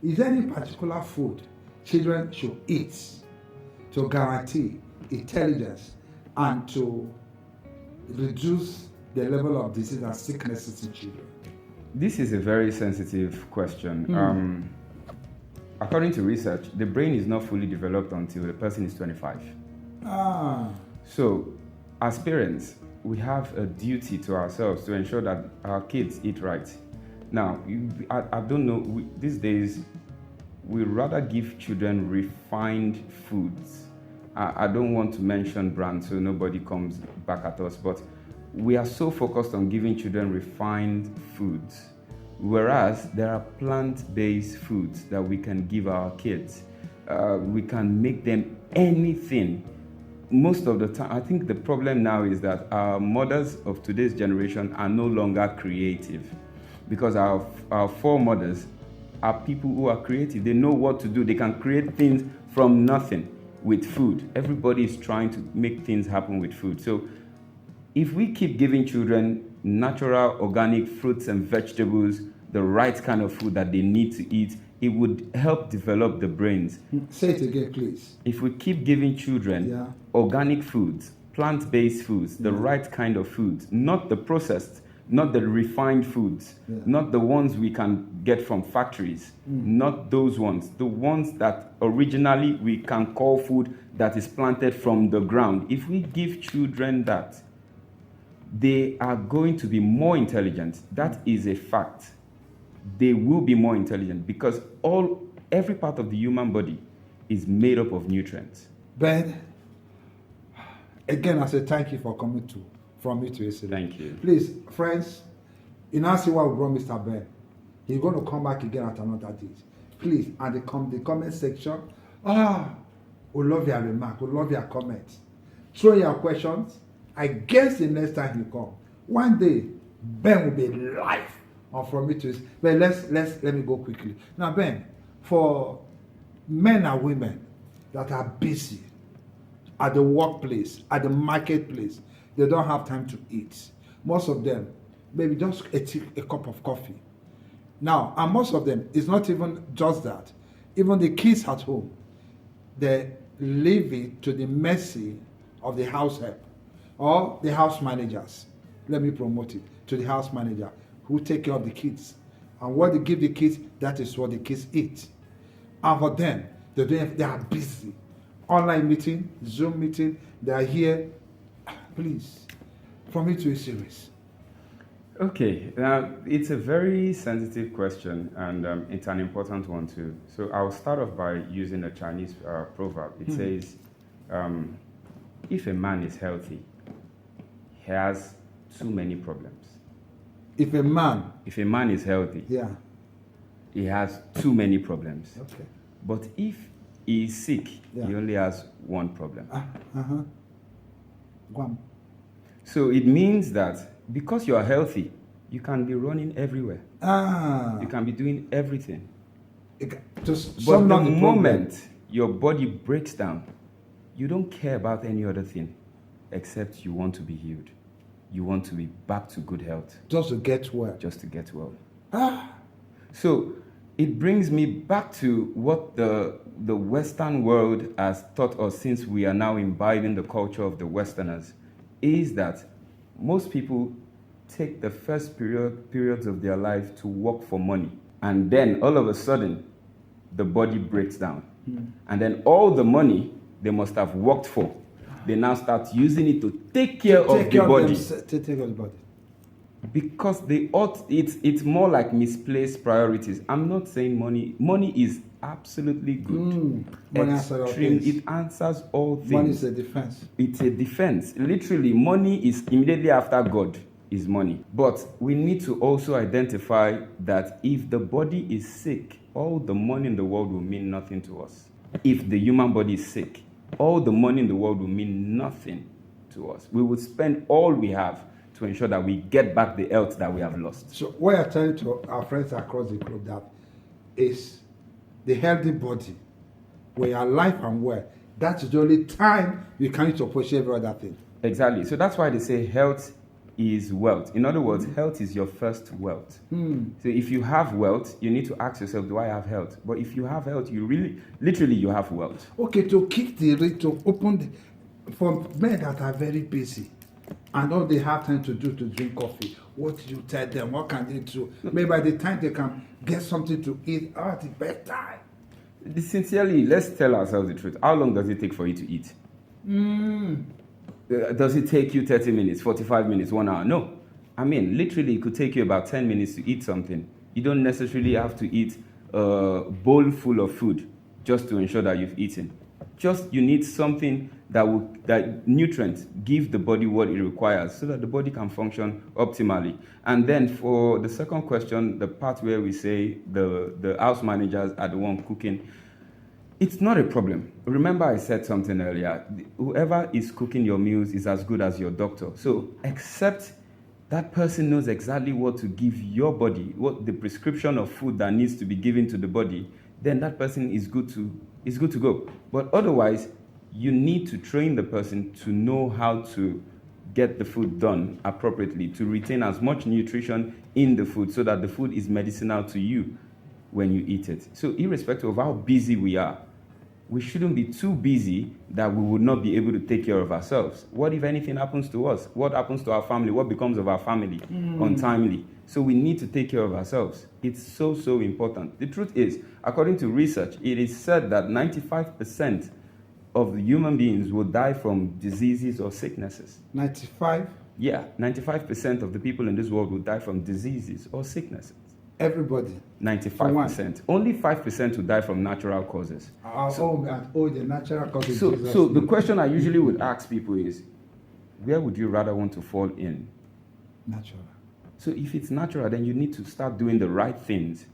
Is there any particular food children should eat to guarantee intelligence and to reduce the level of disease and sicknesses in children? This is a very sensitive question. According to research, the brain is not fully developed until the person is 25. So, as parents, we have a duty to ourselves to ensure that our kids eat right. Now, I don't know, these days, we rather give children refined foods. I don't want to mention brands so nobody comes back at us, but we are so focused on giving children refined foods, whereas there are plant-based foods that we can give our kids. We can make them anything. Most of the time, I think the problem now is that our mothers of today's generation are no longer creative, because our foremothers are people who are creative. They know what to do. They can create things from nothing with food. Everybody is trying to make things happen with food. So if we keep giving children natural, organic fruits and vegetables, the right kind of food that they need to eat, it would help develop the brains. Say it again, please. If we keep giving children organic foods, plant-based foods, the right kind of foods, not the processed, not the refined foods, not the ones we can get from factories, not those ones, the ones that originally we can call food that is planted from the ground. If we give children that, they are going to be more intelligent. That is a fact. They will be more intelligent because every part of the human body is made up of nutrients. Ben, again, I say thank you for coming from me to yesterday. Thank you. Please, friends, you now see what we brought Mr. Ben. He's going to come back again at another date. Please, at the comment section, we love your remark, we love your comments. Throw your questions. I guess the next time you come, one day, Ben will be live on From Me to Yesterday. But let me go quickly. Now, Ben, for men and women that are busy at the workplace, at the marketplace, they don't have time to eat. Most of them, maybe just a cup of coffee. Now, and most of them, it's not even just that. Even the kids at home, they leave it to the mercy of the house help or the house managers. Let me promote it to the house manager who take care of the kids. And what they give the kids, that is what the kids eat. And for them, they are busy. Online meeting, Zoom meeting, they are here. Please, from me to a series. Okay, now it's a very sensitive question and it's an important one too. So I'll start off by using a Chinese proverb. It says, if a man is healthy, he has too many problems. If a man is healthy, he has too many problems. Okay. But if he is sick, he only has one problem. Guam. So it means that because you are healthy, you can be running everywhere. You can be doing everything. But the moment your body breaks down, you don't care about any other thing except you want to be healed. You want to be back to good health. Just to get well. Just to get well. So it brings me back to what the Western world has taught us, since we are now imbibing the culture of the Westerners, is that most people take the first periods of their life to work for money. And then all of a sudden, the body breaks down. And then all the money they must have worked for, they now start using it to take care of the body. Because it's more like misplaced priorities. I'm not saying money is absolutely good. It answers all things. Money is a defense. It's a defense. Literally, money is immediately after God is money. But we need to also identify that if the body is sick, all the money in the world will mean nothing to us. If the human body is sick, all the money in the world will mean nothing to us. We will spend all we have to ensure that we get back the health that we have lost. So what I'm telling to our friends across the globe, that is the healthy body, where you are alive and well, that's the only time you can use to push every other thing. Exactly. So that's why they say health is wealth. In other words, health is your first wealth. So if you have wealth, you need to ask yourself, do I have health? But if you have health, you really, literally, you have wealth. Okay, to kick the rate, to open the, for men that are very busy and all they have time to do to drink coffee, what do you tell them? What can they do? Maybe by the time they can get something to eat, the bedtime. Sincerely, let's tell ourselves the truth. How long does it take for you to eat? Does it take you 30 minutes, 45 minutes, 1 hour? No. I mean, literally, it could take you about 10 minutes to eat something. You don't necessarily have to eat a bowl full of food just to ensure that you've eaten. Just you need something that nutrients give the body what it requires so that the body can function optimally. And then for the second question, the part where we say the house managers are the one cooking, it's not a problem. Remember I said something earlier. Whoever is cooking your meals is as good as your doctor. So except that person knows exactly what to give your body, what the prescription of food that needs to be given to the body, then that person is good to go. But otherwise, you need to train the person to know how to get the food done appropriately, to retain as much nutrition in the food so that the food is medicinal to you when you eat it. So irrespective of how busy we are, we shouldn't be too busy that we would not be able to take care of ourselves. What if anything happens to us? What happens to our family? What becomes of our family untimely? So we need to take care of ourselves. It's so, so important. The truth is, according to research, it is said that 95% of the human beings will die from diseases or sicknesses. 95? Yeah, 95% of the people in this world will die from diseases or sicknesses. Everybody? 95%. Only 5% will die from natural causes. The natural causes. So the question I usually would ask people is, where would you rather want to fall in? Natural. So if it's natural, then you need to start doing the right things.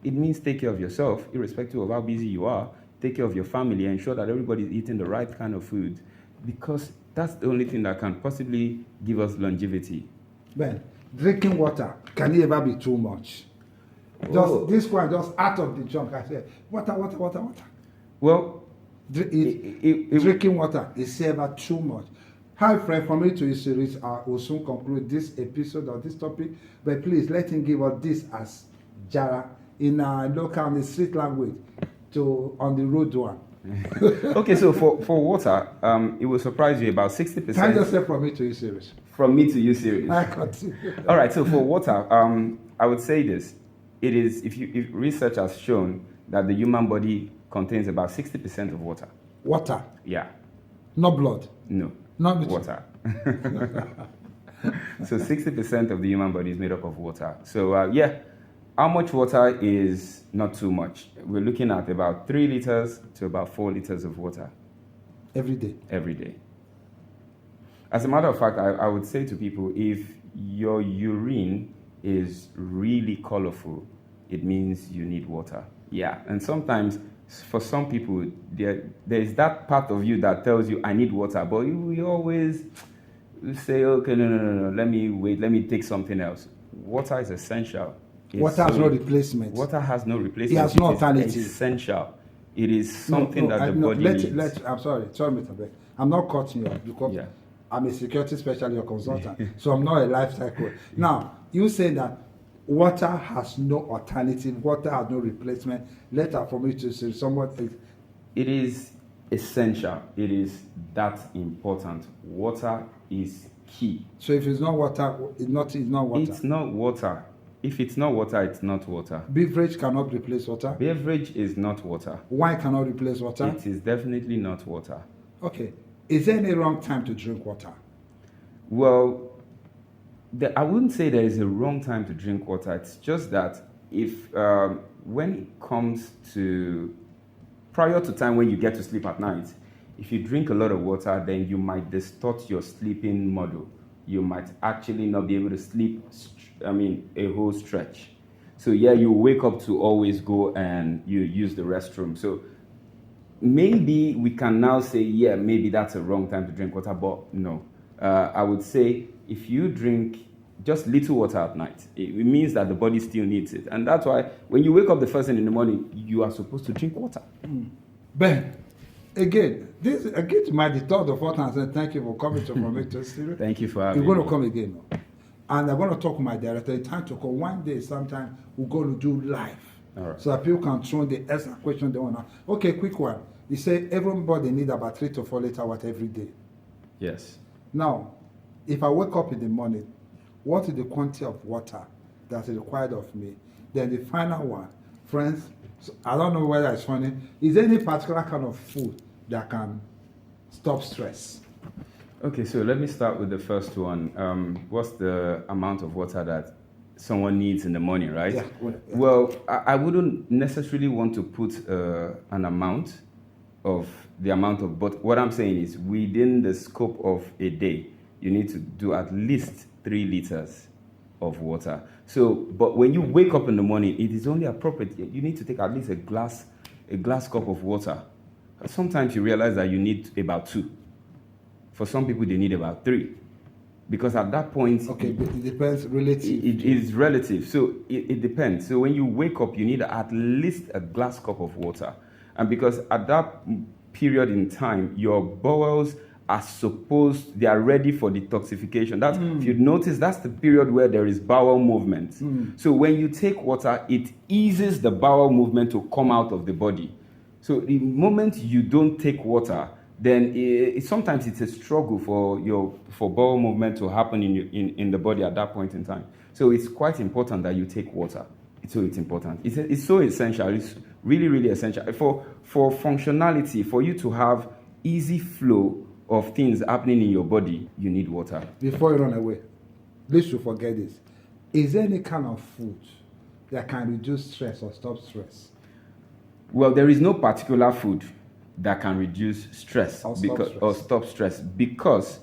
It means take care of yourself, irrespective of how busy you are. Take care of your family, ensure that everybody's eating the right kind of food, because that's the only thing that can possibly give us longevity. Ben, drinking water, can it ever be too much? This one, just out of the junk, I said, water. Well, drinking water is ever too much. Hi, friend, for me to this series, I will soon conclude this episode of this topic, but please let him give us this as Jara in our local, the street language, on the road one. Okay, so for water, it will surprise you about 60%. Can you just say from me to you series? From me to you series. I continue. All right, so for water, I would say this. It is, if research has shown that the human body contains about 60% of water. Water? Yeah. Not blood? No. Not water. So 60% of the human body is made up of water. So how much water is not too much? We're looking at about 3 liters to about 4 liters of water. Every day? Every day. As a matter of fact, I would say to people, if your urine is really colorful, it means you need water. Yeah, and sometimes for some people, there is that part of you that tells you, I need water, but we always say, okay, no, let me wait, let me take something else. Water is essential. Water has no replacement. Water has no replacement. It has no alternative. It's essential. It is something that the body needs. I'm sorry, Mr. Beck. I'm not cutting you off because I'm a security specialist or consultant, so I'm not a life cycle. Now, you say that water has no alternative, water has no replacement. Later for me to say somewhat. It is essential. It is that important. Water is key. So if it's not water, it's not water. It's not water. If it's not water, it's not water. Beverage cannot replace water? Beverage is not water. Wine cannot replace water? It is definitely not water. Okay. Is there any wrong time to drink water? Well, I wouldn't say there is a wrong time to drink water. It's just that if when it comes to prior to time when you get to sleep at night, if you drink a lot of water, then you might distort your sleeping model. You might actually not be able to sleep, a whole stretch. So you wake up to always go and you use the restroom. So maybe we can now say, maybe that's a wrong time to drink water, but no. I would say if you drink just little water at night, it means that the body still needs it. And that's why when you wake up the first thing in the morning, you are supposed to drink water. Ben, again, the third or fourth time, I said, thank you for coming to Prometheus. Thank you for having me. You're going to come again. And I'm going to talk with my director. In time to come, one day, sometime, we're going to do live. All right. So that people can throw the extra question they want to. Okay, quick one. You say everybody need about 3 to 4 liters of water every day. Yes. Now, if I wake up in the morning, what is the quantity of water that is required of me? Then the final one, friends, so I don't know whether it's funny. Is there any particular kind of food that can stop stress? Okay, so let me start with the first one. What's the amount of water that someone needs in the morning, right? Yeah. Well, I wouldn't necessarily want to put an amount of the amount of, but what I'm saying is within the scope of a day, you need to do at least 3 liters of water. So, but when you wake up in the morning, it is only appropriate. You need to take at least a glass cup of water. Sometimes you realize that you need about 2. For some people, they need about 3. Because at that point... Okay, but it depends, relative. It is relative, so it depends. So when you wake up, you need at least a glass cup of water. And because at that period in time, your bowels are supposed, they are ready for detoxification. That's, if you notice, that's the period where there is bowel movement. So when you take water, it eases the bowel movement to come out of the body. So the moment you don't take water, then sometimes it's a struggle for bowel movement to happen in the body at that point in time. So it's quite important that you take water. So it's important. It's so essential. It's really, really essential. For functionality, for you to have easy flow of things happening in your body, you need water. Before you run away, please you forget this. Is there any kind of food that can reduce stress or stop stress? Well, there is no particular food that can reduce stress or stop stress because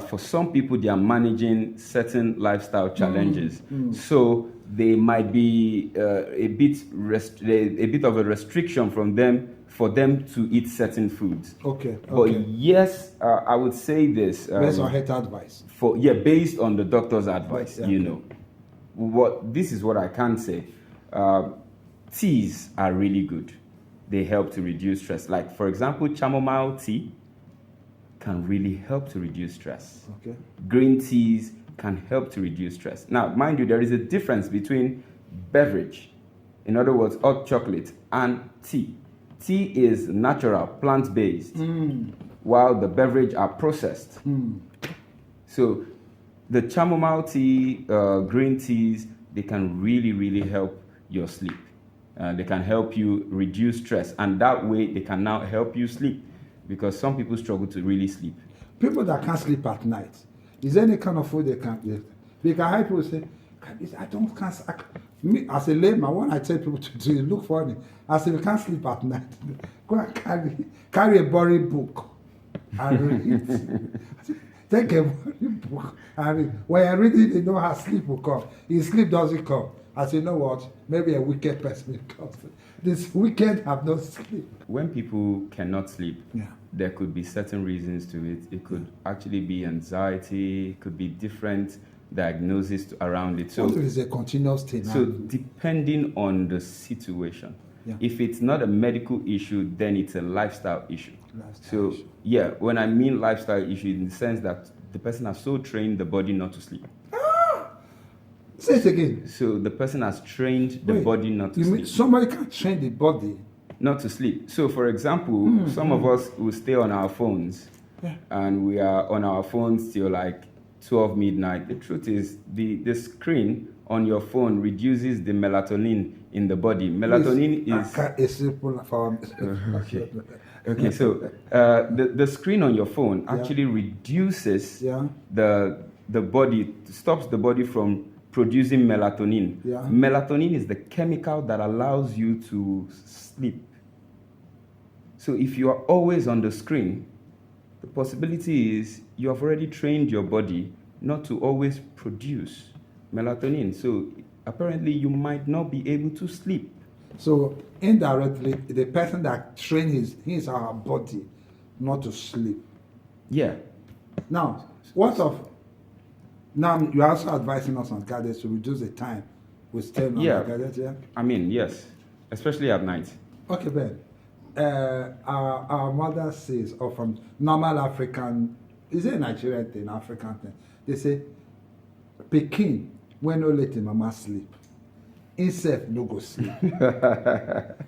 for some people they are managing certain lifestyle challenges, so they might be a bit of a restriction for them to eat certain foods. Okay. But yes, I would say this based on health advice. Based on the doctor's advice. Yeah, you know, this is what I can say. Teas are really good. They help to reduce stress. Like, for example, chamomile tea can really help to reduce stress. Okay. Green teas can help to reduce stress. Now, mind you, there is a difference between beverage, in other words, hot chocolate, and tea. Tea is natural, plant-based, while the beverage are processed. So the chamomile tea, green teas, they can really, really help your sleep. They can help you reduce stress, and that way they can now help you sleep, because some people struggle to really sleep. People that can't sleep at night, is there any kind of food they can't eat? Because I hear people say, me as a layman, when I tell people to do it, look funny. I say, you can't sleep at night. Go and carry a boring book and read. Take a boring book and read. When you're reading, you know how sleep will come. If sleep doesn't come, I say, you know what? Maybe a wicked person comes. This wicked have no sleep. When people cannot sleep, there could be certain reasons to it. It could actually be anxiety. It could be different diagnosis around it. So it is a continuous thing. So depending on the situation, if it's not a medical issue, then it's a lifestyle issue. When I mean lifestyle issue, in the sense that the person has so trained the body not to sleep. Say it again. So the person has trained the body not to sleep. Mean somebody can train the body not to sleep? So, for example, some of us will stay on our phones, and we are on our phones till like 12 midnight. The truth is, the screen on your phone reduces the melatonin in the body. Melatonin is okay. So the screen on your phone actually reduces the body, stops the body from producing melatonin. Melatonin is the chemical that allows you to sleep. So if you are always on the screen, the possibility is you have already trained your body not to always produce melatonin. So apparently you might not be able to sleep. So indirectly, the person that trains his or her body not to sleep. Yeah. Now, now you're also advising us on gadgets to reduce the time we spend on gadgets, I mean, yes, especially at night. Okay, Ben. Our mother says, or from normal African, is it a Nigerian thing, African thing? They say, Pikin, when no let him mama sleep. Himself no go sleep.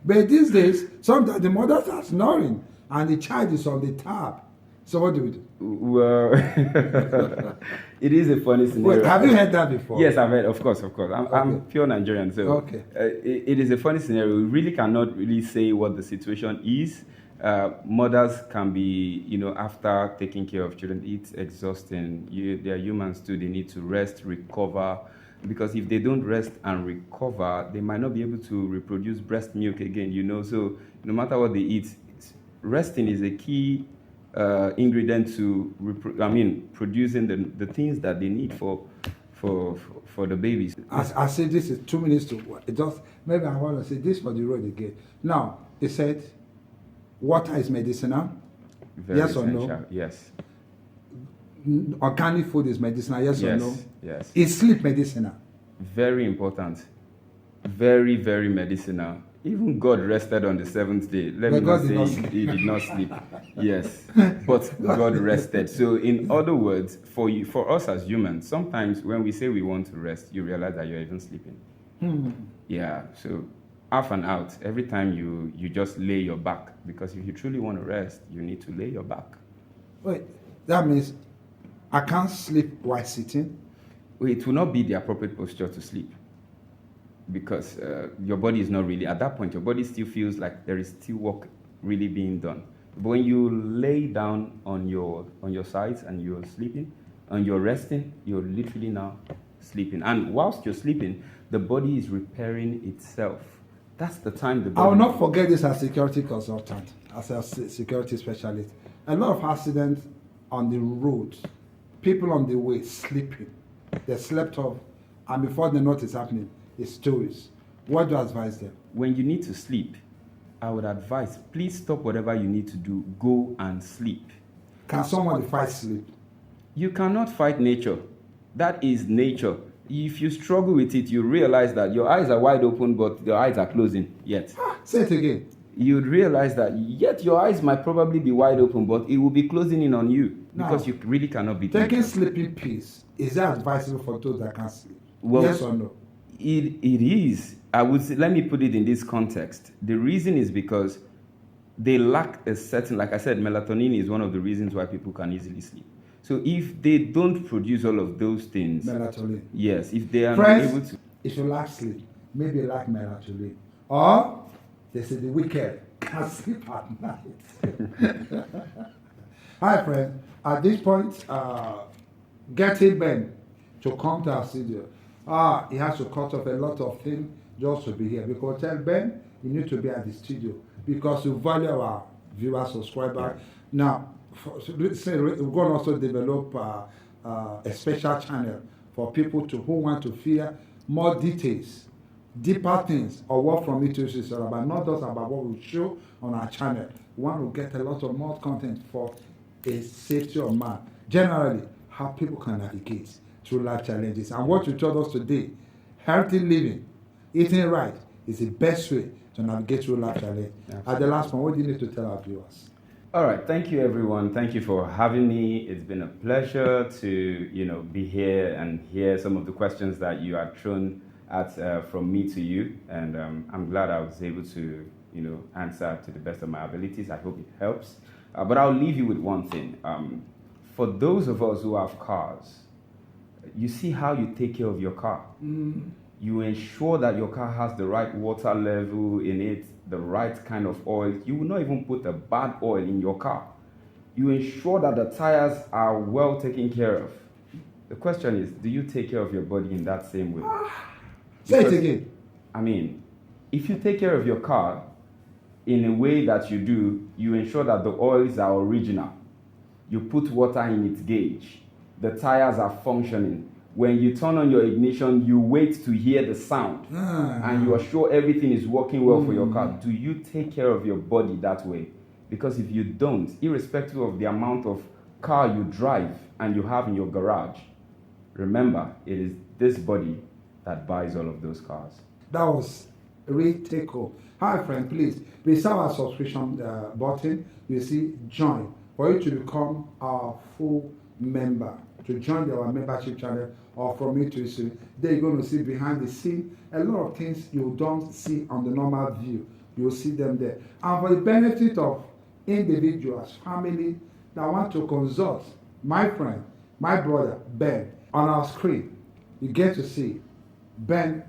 But these days, sometimes the mothers are snoring and the child is on the tab. So what do we do? Well, it is a funny scenario. Wait, have you heard that before? Yes, I've heard. Of course. I'm pure Nigerian, so Okay. It is a funny scenario. We really cannot really say what the situation is. Mothers can be, after taking care of children, it's exhausting. They are humans too. They need to rest, recover, because if they don't rest and recover, they might not be able to reproduce breast milk again. So no matter what they eat, resting is a key ingredient to producing the things that they need for the babies. I say this is 2 minutes to just maybe I want to say this for the road again. Now he said, water is medicinal. Very yes essential. or no? Yes. Organic food is medicinal. Yes or no? Yes. Is sleep medicinal? Very important. Very, very medicinal. Even God rested on the seventh day. Let me not say he did not sleep. Yes, but God rested. So in other words, for us as humans, sometimes when we say we want to rest, you realize that you're even sleeping. Yeah, so half and out. Every time you just lay your back, because if you truly want to rest, you need to lay your back. Wait, that means I can't sleep while sitting? It will not be the appropriate posture to sleep, because your body is not really, at that point, your body still feels like there is still work really being done. But when you lay down on your sides and you're sleeping, and you're resting, you're literally now sleeping. And whilst you're sleeping, the body is repairing itself. That's the time the body... I will not forget this as security consultant, as a security specialist. A lot of accidents on the road, people on the way sleeping. They slept off, and before they know what is happening, it's stories. What do you advise them? When you need to sleep, I would advise, please stop whatever you need to do, go and sleep. Can someone fight sleep? You cannot fight nature. That is nature. If you struggle with it, you realize that your eyes are wide open, but your eyes are closing yet. Say it again. You'd realize that yet your eyes might probably be wide open, but it will be closing in on you, because you really cannot be taking sleeping pills. Is that advisable for those that can't sleep? Well, yes or no? It is. I would say, let me put it in this context. The reason is because they lack a certain, like I said, melatonin is one of the reasons why people can easily sleep. So if they don't produce all of those things, melatonin. Yes, if they are Friends, not able to. If you lack sleep, maybe you lack melatonin. Or they say the wicked can't sleep at night. Hi friends, at this point, getting Ben to come to our studio. He has to cut off a lot of things just to be here. Because tell Ben, you need to be at the studio because you value our viewers, subscribers. Now, we're going to also develop a special channel for people who want to hear more details, deeper things, or what from it is about, not just about what we show on our channel. We want to get a lot of more content for a safety of man. Generally, how people can navigate through life challenges. And what you told us today, healthy living, eating right, is the best way to navigate through life challenge. At the last one, what do you need to tell our viewers? All right, thank you everyone. Thank you for having me. It's been a pleasure to be here and hear some of the questions that you had thrown at from me to you, and I'm glad I was able to answer to the best of my abilities. I hope it helps. But I'll leave you with one thing. For those of us who have cars, you see how you take care of your car. You ensure that your car has the right water level in it, the right kind of oil. You will not even put a bad oil in your car. You ensure that the tires are well taken care of. The question is, do you take care of your body in that same way? Say it again. I mean, if you take care of your car in a way that you do, you ensure that the oils are original. You put water in its gauge. The tires are functioning. When you turn on your ignition, you wait to hear the sound, and you are sure everything is working well for your car. Do you take care of your body that way? Because if you don't, irrespective of the amount of car you drive and you have in your garage, remember, it is this body that buys all of those cars. That was really take home. Hi friend, please, beside our subscription button, you see join for you to become our full member. to join our membership channel or from me to see. There you're going to see behind the scene a lot of things you don't see on the normal view. You'll see them there. And for the benefit of individuals, family that want to consult my friend, my brother, Ben, on our screen, you get to see Ben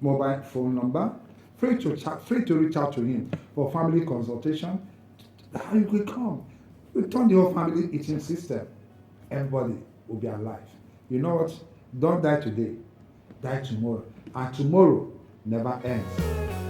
mobile phone number, free to reach out to him for family consultation. How you will come. You turn the whole family eating system. Everybody will be alive. You know what? Don't die today. Die tomorrow. And tomorrow never ends.